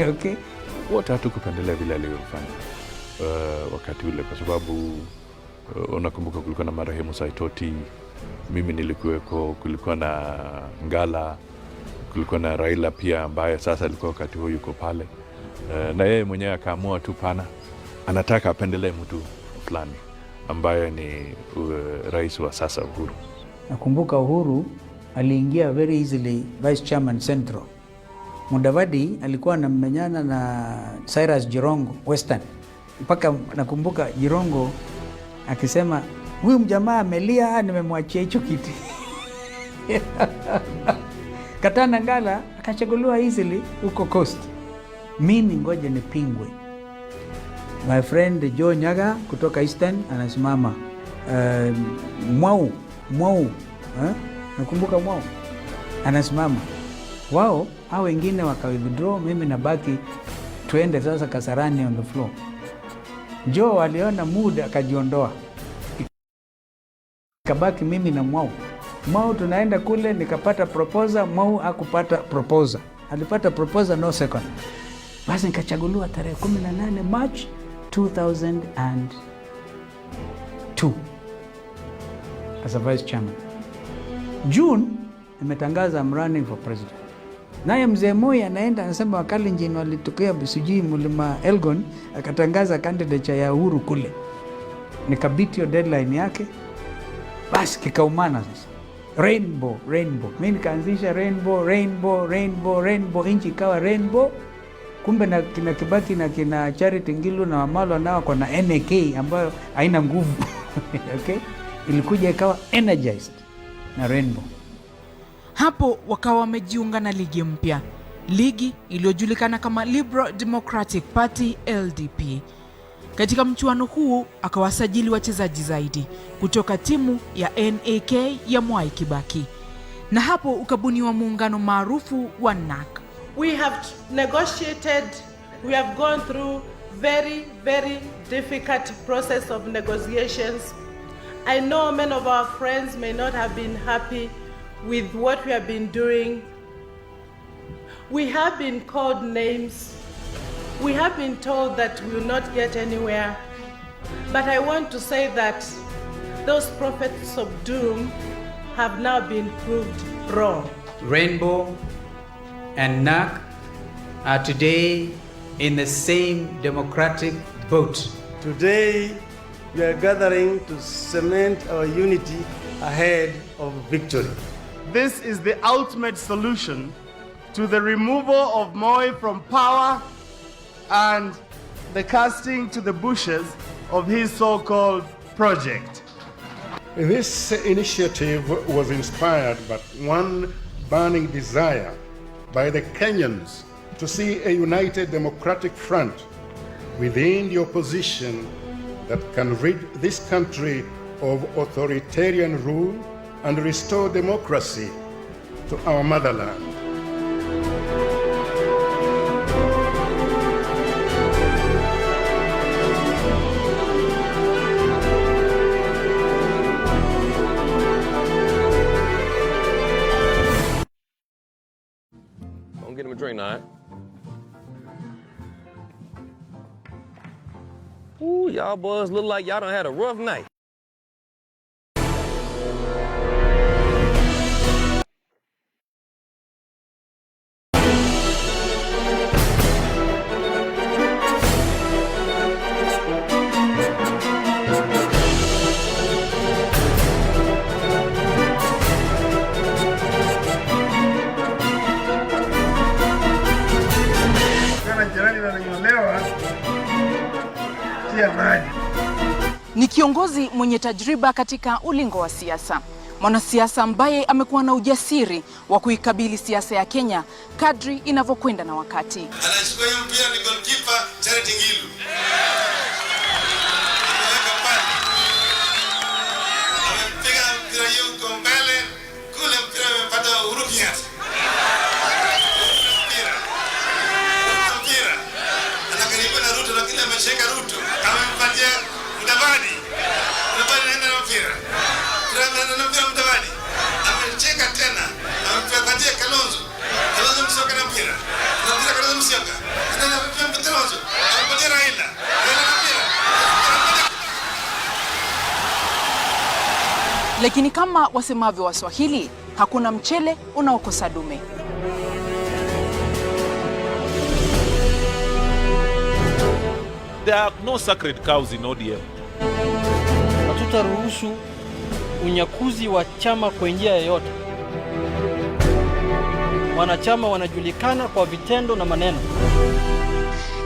Okay? Wote hatukupendelea vile alivyofanya wakati ule, kwa sababu unakumbuka kulikuwa na marehemu Saitoti, mimi nilikuweko, kulikuwa na Ngala, kulikuwa na Raila pia ambaye sasa alikuwa wakati huo yuko pale. Na yeye mwenyewe akaamua tu pana anataka apendelee mtu fulani ambaye ni rais wa sasa Uhuru. Nakumbuka Uhuru aliingia very easily vice chairman Central. Mudavadi alikuwa anamenyana na Cyrus Jirongo Western. Mpaka nakumbuka Jirongo akisema huyu mjamaa amelia, nimemwachia hicho kiti. Katana Ngala akachaguliwa easily huko Coast. Mimi ngoja nipingwe. My friend Joe Nyaga kutoka Eastern anasimama. Mwau. Nakumbuka Mwau anasimama. Wao hao wengine withdraw, mimi nabaki tuende sasa Kasarani on the floor. Joe aliona mood akajiondoa. Kabaki mimi na Mwau tunaenda kule, nikapata proposal, Mwau hakupata proposal. Alipata proposal no second. Basi nikachaguliwa tarehe 18 March 2002 as a vice chairman. June nimetangaza I'm running for president. Naye mzee Moi anaenda anasema Wakalenjin walitokea Bisujii Mlima Elgon, akatangaza candidature ya Uhuru kule. Nikabiti hiyo deadline yake. Basi kikaumana sasa. Rainbow. Mimi nikaanzisha rainbow, inchi ikawa rainbow. Kumbe na kina Kibaki na kina Charity Ngilu na Wamalwa nao kwa na NK ambayo haina nguvu. Okay? Ilikuja ikawa energized na rainbow. Hapo wakawa wamejiunga na ligi mpya, ligi iliyojulikana kama Liberal Democratic Party LDP. Katika mchuano huu akawasajili wachezaji zaidi kutoka timu ya NAK ya Mwai Kibaki, na hapo ukabuniwa muungano maarufu wa NAK. We have negotiated, we have gone through very, very difficult process of negotiations. I know many of our friends may not have been happy with what we have been doing. We have been called names. We have been told that we will not get anywhere. But I want to say that those prophets of doom have now been proved wrong. Rainbow and NAK are today in the same democratic boat. Today, we are gathering to cement our unity ahead of victory. This is the ultimate solution to the removal of Moi from power and the casting to the bushes of his so-called project. This initiative was inspired by one burning desire by the Kenyans to see a united democratic front within the opposition that can rid this country of authoritarian rule and restore democracy to our motherland. Don't get him a drink, all right? Ooh, y'all boys look like y'all done had a rough night. Ni kiongozi mwenye tajriba katika ulingo wa siasa. Mwanasiasa ambaye amekuwa na ujasiri wa kuikabili siasa ya Kenya kadri inavyokwenda na wakati. Anachukua hiyo mpira ni goalkeeper Charity Ngilu. Amepiga mpira hiyo kwa mbele, kule mpira umepata Uhuru Kenyatta. Mpira. Anakaribia na Ruto lakini ameshika Ruto. Amempatia Mudavadi. Mudavadi anaenda na mpira. Mudavadi. Amecheka tena. Amempatia Kalonzo. Kalonzo msoka na mpira. Anampatia Kalonzo msoka. Anampatia Kalonzo. Anampatia Raila. Raila na mpira. Lakini kama wasemavyo Waswahili, hakuna mchele unaokosa dume. There are no sacred cows in ODM. Hatutaruhusu unyakuzi wa chama kwa njia yoyote. Wanachama wanajulikana kwa vitendo na maneno.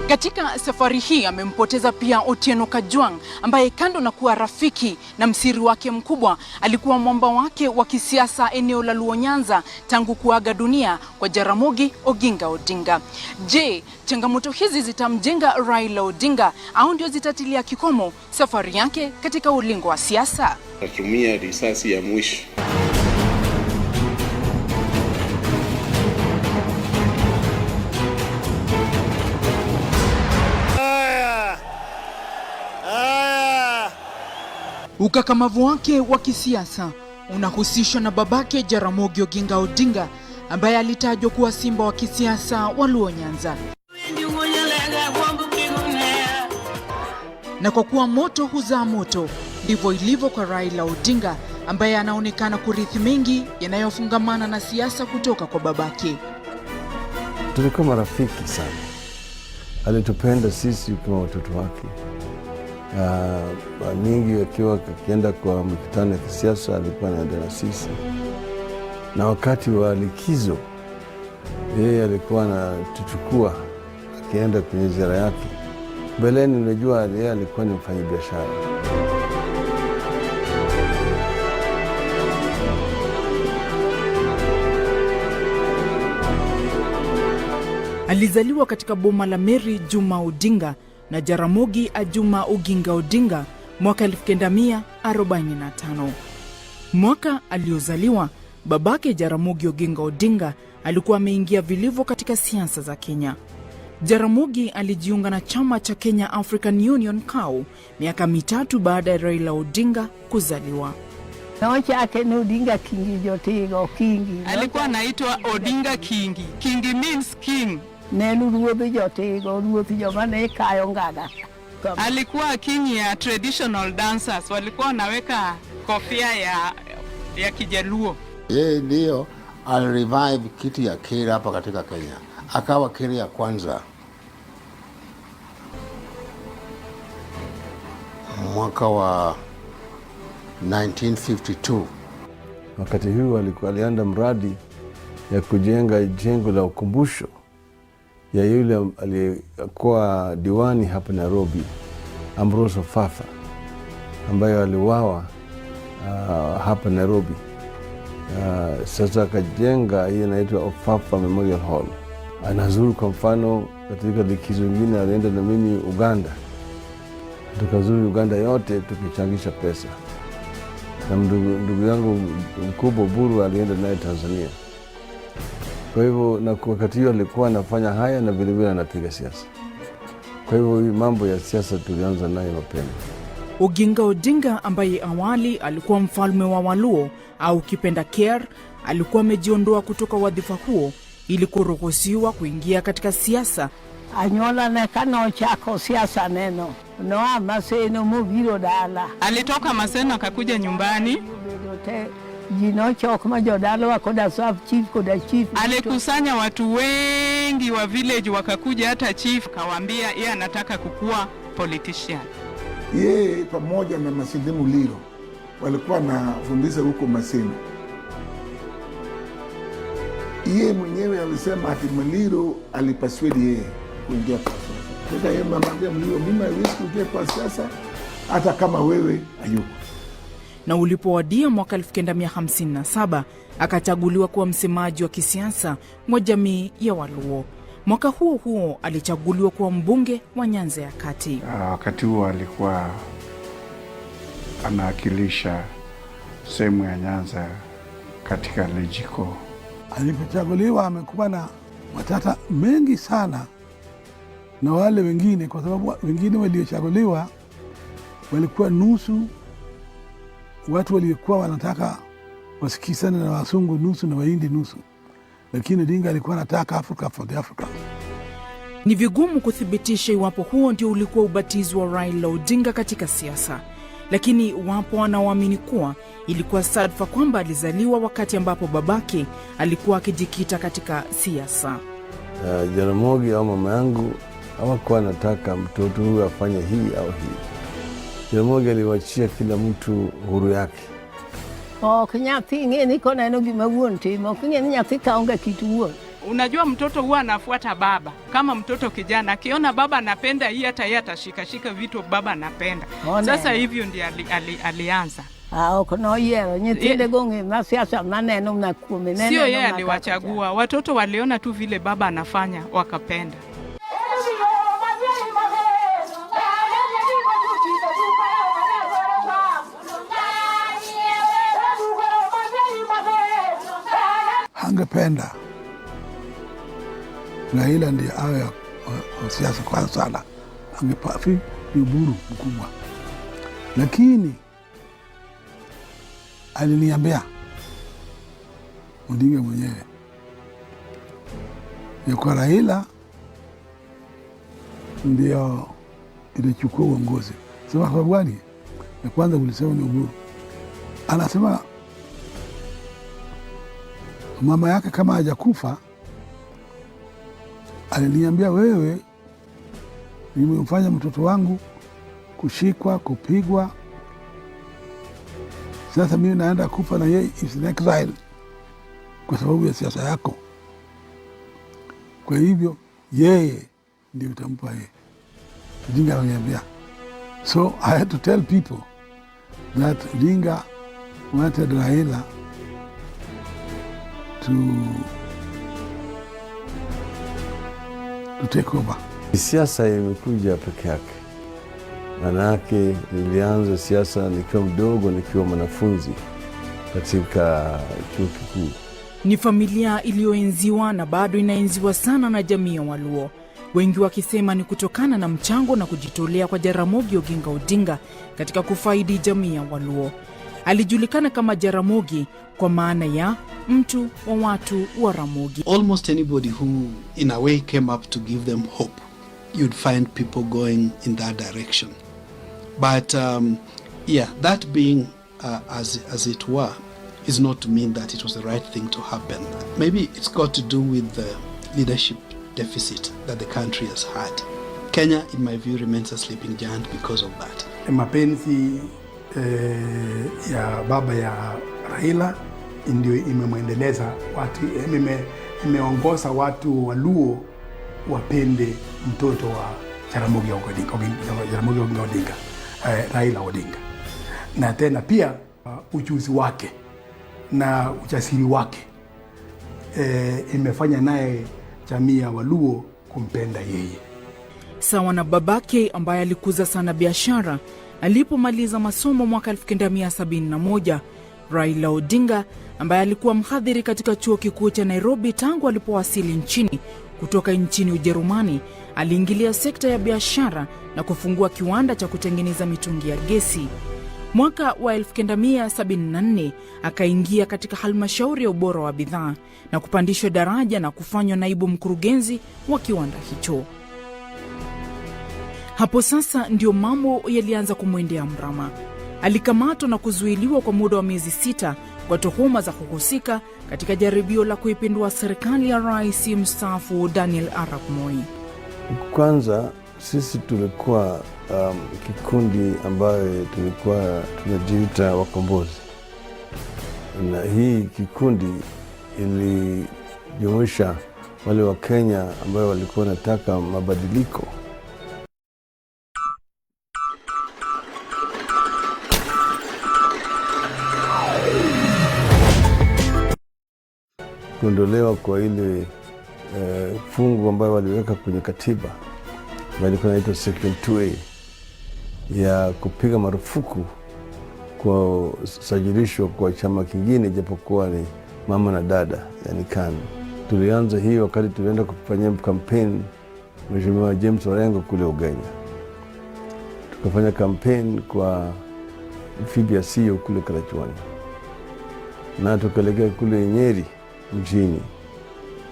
Katika safari hii amempoteza pia Otieno Kajwang, ambaye kando na kuwa rafiki na msiri wake mkubwa, alikuwa mwamba wake wa kisiasa eneo la Luo Nyanza tangu kuaga dunia kwa Jaramogi Oginga Odinga. Je, changamoto hizi zitamjenga Raila Odinga au ndio zitatilia kikomo safari yake katika ulingo wa siasa? Natumia risasi ya mwisho. Ukakamavu wake wa kisiasa unahusishwa na babake Jaramogi Oginga Odinga, ambaye alitajwa kuwa simba wa kisiasa wa Luo Nyanza. Na kwa kuwa moto huzaa moto, ndivyo ilivyo kwa Raila Odinga, ambaye anaonekana kurithi mengi yanayofungamana na siasa kutoka kwa babake. Tulikuwa marafiki sana. Alitupenda sisi kama watoto wake. Mingi akiwa akienda kwa mikutano ya kisiasa alikuwa anaenda na sisi, na wakati wa likizo yeye alikuwa anatuchukua akienda kwenye ziara yake. Mbeleni unajua yeye alikuwa ni mfanyabiashara. Alizaliwa katika boma la Mary Juma Odinga na Jaramogi Ajuma Oginga Odinga mwaka 1945. Mwaka aliozaliwa, babake Jaramogi Oginga Odinga alikuwa ameingia vilivyo katika siasa za Kenya. Jaramogi alijiunga na chama cha Kenya African Union KAU miaka 3 baada ya Raila Odinga kuzaliwa. Odinga Kingi Jotego Kingi. Alikuwa anaitwa Odinga Kingi. Kingi means king. Alikuwa king ya traditional dancers, walikuwa wanaweka kofia ya Kijaluo. Yeye ndio alirevive kiti ya Kenya hapa katika Kenya. Akawa Kenya ya kwanza mwaka wa 1952. Wakati huu alianza mradi ya kujenga jengo la ukumbusho ya yule aliyekuwa diwani hapa Nairobi, Ambrose Fafa, ambaye aliuawa hapa Nairobi. Sasa akajenga hii inaitwa Ofafa Memorial Hall. Anazuru kwa mfano katika likizo nyingine alienda na mimi Uganda. Tukazuru Uganda yote tukichangisha pesa. Na ndugu yangu mkubwa Buru alienda naye Tanzania. Kwa hivyo na wakati hiyo alikuwa anafanya haya na vile vile anapiga siasa. Kwa hivyo mambo ya siasa tulianza nayo mapema. Oginga Odinga ambaye awali alikuwa mfalme wa Waluo au kipenda Ker, alikuwa amejiondoa kutoka wadhifa huo ili kuruhusiwa kuingia katika siasa. Anyola na kano chako siasa neno. Noa Maseno mubiro dala. Alitoka Maseno akakuja nyumbani. Jinocho kama jodalo wakoda sub chief koda chief. Alikusanya watu wengi wa village wakakuja, hata chief kawaambia yeye anataka kukua politician. Yeye pamoja na Masinde Muliro walikuwa na fundisha huko Maseno. Yeye mwenyewe alisema ati Muliro alipaswedi yeye kuingia kwa siasa. Sasa yeye mamambia Muliro, mimi hawezi kuingia kwa siasa hata kama wewe hayuko. Na ulipowadia mwaka 1957 akachaguliwa kuwa msemaji wa kisiasa wa jamii ya Waluo. Mwaka huo huo alichaguliwa kuwa mbunge wa Nyanza ya Kati. Wakati huo alikuwa anawakilisha sehemu ya Nyanza katika Lejiko. Alipochaguliwa amekuwa na matata mengi sana na wale wengine, kwa sababu wengine waliochaguliwa walikuwa nusu watu waliokuwa wanataka wasikizane na Wasungu nusu na Wahindi nusu, lakini Odinga alikuwa anataka Africa for the Africans. Ni vigumu kuthibitisha iwapo huo ndio ulikuwa ubatizo wa Raila Odinga katika siasa, lakini wapo wanaoamini kuwa ilikuwa sadfa kwamba alizaliwa wakati ambapo babake alikuwa akijikita katika siasa. Jaramogi au mama yangu hawakuwa anataka mtoto huyu afanye hii au hii. Jaramogi aliwachia kila mtu huru yake. Kinyathi ngeni kona eno gimawuon timo, kingeni nyathi kaonge kitu wuon. Unajua mtoto huwa anafuata baba. Kama mtoto kijana akiona baba anapenda hii, hata yeye atashika vitu baba anapenda. Sasa hivyo ndiye alianza. Kono yero nyitinde gonge masiasa maneno na kumenene. Sio yeye aliwachagua, watoto waliona tu vile baba anafanya wakapenda. Angependa Raila ndiye awe wa siasa kwa sana, angepafi ni Uhuru mkubwa, lakini aliniambia Odinga mwenyewe ya kwa Raila ndio ilichukua uongozi. Sema kwa sababu gani? Ya kwanza ulisema ni Uhuru. Anasema mama yake kama hajakufa, aliniambia wewe nimemfanya mtoto wangu kushikwa, kupigwa. Sasa mimi naenda kufa na yeye is in exile kwa sababu ya siasa yako. Kwa hivyo yeye ndio utampa yeye. Odinga aliniambia. So I had to tell people that Odinga wanted Raila to take over. Siasa imekuja peke yake. Manake nilianza siasa nikiwa mdogo, nikiwa mwanafunzi katika chuo kikuu. Ni familia iliyoenziwa na bado inaenziwa sana na jamii ya Waluo. Wengi wakisema ni kutokana na mchango na kujitolea kwa Jaramogi Oginga Odinga katika kufaidi jamii ya Waluo. Alijulikana kama Jaramogi kwa maana ya mtu wa watu wa Ramogi. Almost anybody who in a way came up to give them hope, you'd find people going in that direction. But that being as it were is not to mean that it was the right thing to happen. Maybe it's got to do with the leadership deficit that the country has had. Kenya, in my view, remains a sleeping giant because of that. Mapenzi ya baba ya Raila ndio imemwendeleza watu, imeongoza watu Waluo wapende mtoto wa Jaramogi Oginga Odinga, Raila Odinga. Na tena pia ujuzi wake na ujasiri wake imefanya naye jamii ya Waluo kumpenda yeye. Sawa na babake ambaye alikuza sana biashara, alipomaliza masomo mwaka 1971, Raila Odinga ambaye alikuwa mhadhiri katika chuo kikuu cha Nairobi tangu alipowasili nchini kutoka nchini Ujerumani, aliingilia sekta ya biashara na kufungua kiwanda cha kutengeneza mitungi ya gesi. Mwaka wa 1974 akaingia katika halmashauri ya ubora wa bidhaa na kupandishwa daraja na kufanywa naibu mkurugenzi wa kiwanda hicho. Hapo sasa ndio mambo yalianza kumwendea mrama. Alikamatwa na kuzuiliwa kwa muda wa miezi 6 kwa tuhuma za kuhusika katika jaribio la kuipindua serikali ya Rais mstaafu Daniel Arap Moi. Kwanza sisi tulikuwa kikundi ambayo tulikuwa tunajiita wakombozi, na hii kikundi ilijumuisha wale wa Kenya ambao walikuwa wanataka mabadiliko. Kuondolewa kwa ile fungu ambayo waliweka kwenye katiba ambayo ilikuwa inaitwa Section 2A ya kupiga marufuku kwa sajilishwa kwa chama kingine japokuwa ni mama na dada, yani KANU. Tulianza hii wakati tulienda kufanya kampeni Mheshimiwa James Orengo kule Ugenya. Tukafanya kampeni kwa Fibia Sio kule Karachuani, na tukaelekea kule Nyeri mjini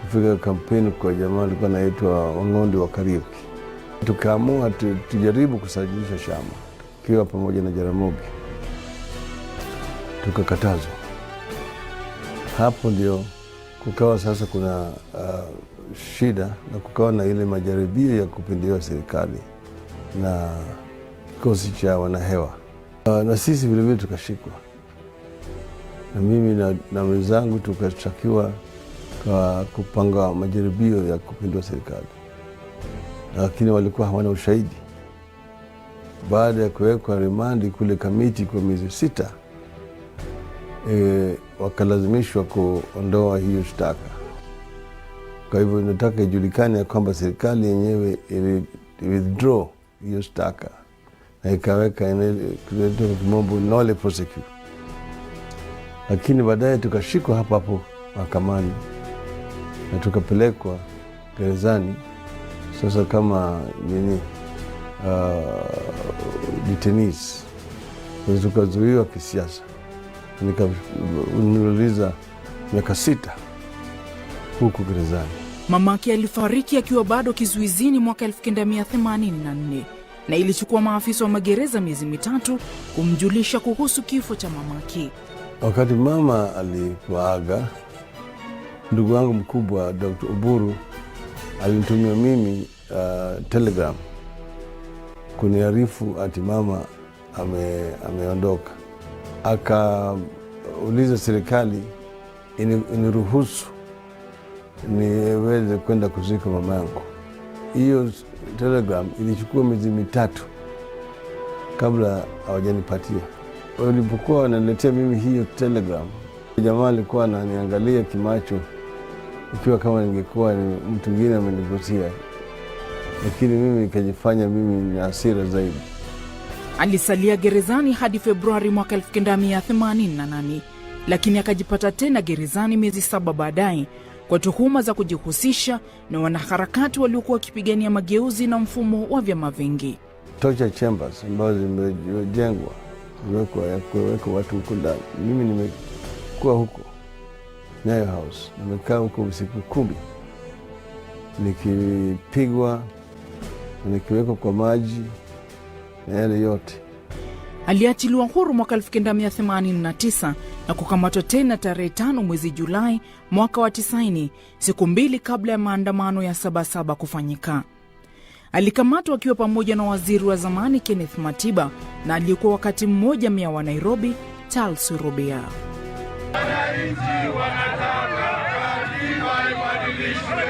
kufika kampeni kwa jamaa alikuwa anaitwa Wang'ondi wa Kariuki. Tukaamua tujaribu kusajilisha chama tukiwa pamoja na Jaramogi, tukakatazwa. Hapo ndio kukawa sasa kuna shida na kukawa na ile majaribio ya kupindua serikali na kikosi cha wanahewa, na sisi vile vile tukashikwa, na mimi na wenzangu tukashtakiwa kwa kupanga majaribio ya kupindua serikali, lakini walikuwa hawana ushahidi. Baada ya kuwekwa rimandi kule kamiti kwa miezi 6, wakalazimishwa kuondoa hiyo shtaka. Kwa hivyo nataka ijulikane kwamba serikali yenyewe ili withdraw hiyo shtaka na ikaweka kwa kimombo nolle prosequi. Lakini baadaye tukashikwa hapo mahakamani na tukapelekwa gerezani sasa kama detainees. Tukazuiwa kisiasa. Nikauliza miaka 6 huku gerezani. Mamake alifariki akiwa bado kizuizini mwaka 1984 na ilichukua maafisa wa magereza miezi 3 kumjulisha kuhusu kifo cha mamake. Wakati mama alipoaga, ndugu wangu mkubwa Dr. Oburu alinitumia mimi telegram kuniarifu ati mama ameondoka. Akauliza serikali iniruhusu niweze kwenda kuzika mama yangu. Hiyo telegram ilichukua miezi 3 kabla hawajanipatia. Walipokuwa wananiletea mimi hiyo telegram, jamaa alikuwa ananiangalia kimacho ikiwa kama ningekuwa ni mtu mwingine amenivutia, lakini mimi nikajifanya mimi ni hasira zaidi. Alisalia gerezani hadi Februari mwaka 1988, lakini akajipata tena gerezani miezi 7 baadaye kwa tuhuma za kujihusisha na wanaharakati waliokuwa wakipigania mageuzi na mfumo wa vyama vingi. Torture chambers ambazo zimejengwa kuweka watu huko ndani. Mimi nimekuwa huko Nyayo House, nimekaa huko usiku 10 nikipigwa, nikiwekwa kwa maji na yale yote. Aliachiliwa huru mwaka 1989 na kukamatwa tena tarehe 5 mwezi Julai mwaka wa 90, siku 2 kabla ya maandamano ya 77 kufanyika. Alikamatwa akiwa pamoja na waziri wa zamani Kenneth Matiba na aliyekuwa wakati mmoja meya wa Nairobi Charles Rubia. Wananchi wanataka katiba ibadilishwe.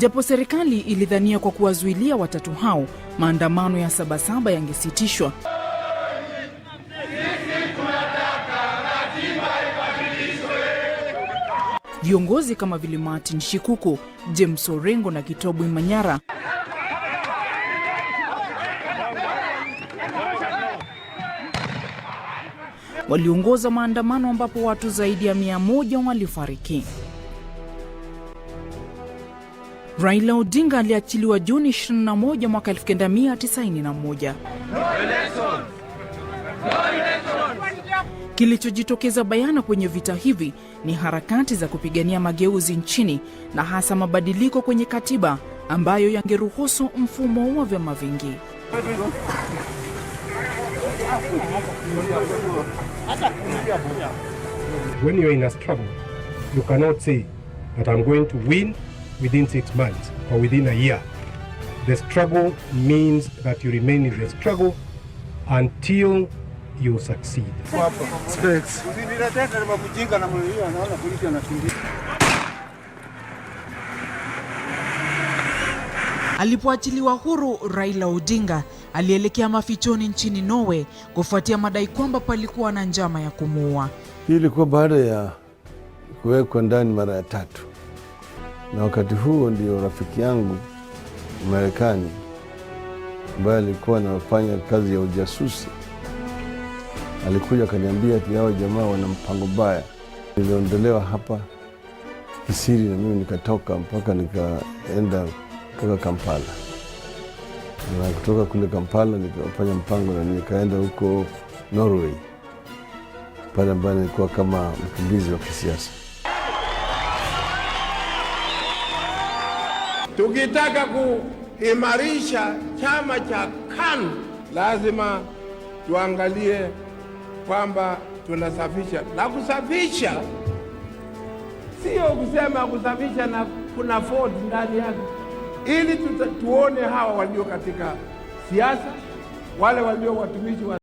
Japo serikali ilidhania kwa kuwazuilia watatu hao maandamano ya Sabasaba yangesitishwa, viongozi kama vile Martin Shikuku, James Orengo na Gitobu Manyara waliongoza maandamano ambapo watu zaidi ya 100 walifariki. Raila Odinga aliachiliwa Juni 21 mwaka 1991. Kilichojitokeza bayana kwenye vita hivi ni harakati za kupigania mageuzi nchini na hasa mabadiliko kwenye katiba ambayo yangeruhusu mfumo wa vyama vingi. When you are in a struggle, you cannot say that I'm going to win within 6 months or within a year. The struggle means that you remain in the struggle until you succeed. Alipoachiliwa huru, Raila Odinga alielekea mafichoni nchini Norway kufuatia madai kwamba palikuwa na njama ya kumuua. Hii ilikuwa baada ya kuwekwa ndani mara ya 3. Na wakati huo ndio rafiki yangu Marekani ambaye alikuwa anafanya kazi ya ujasusi alikuja akaniambia ati hao jamaa wana mpango mbaya. Niliondolewa hapa kisiri na mimi nikatoka mpaka nikaenda mpaka Kampala. Na kutoka kule Kampala nikafanya mpango na nikaenda huko Norway, pale ambapo nilikuwa kama mkimbizi wa kisiasa. Tukitaka kuimarisha chama cha KANU lazima tuangalie kwamba tunasafisha. Na kusafisha sio kusema kusafisha na kuna Ford ndani yake, ili tuone hawa walio katika siasa, wale walio watumishi wa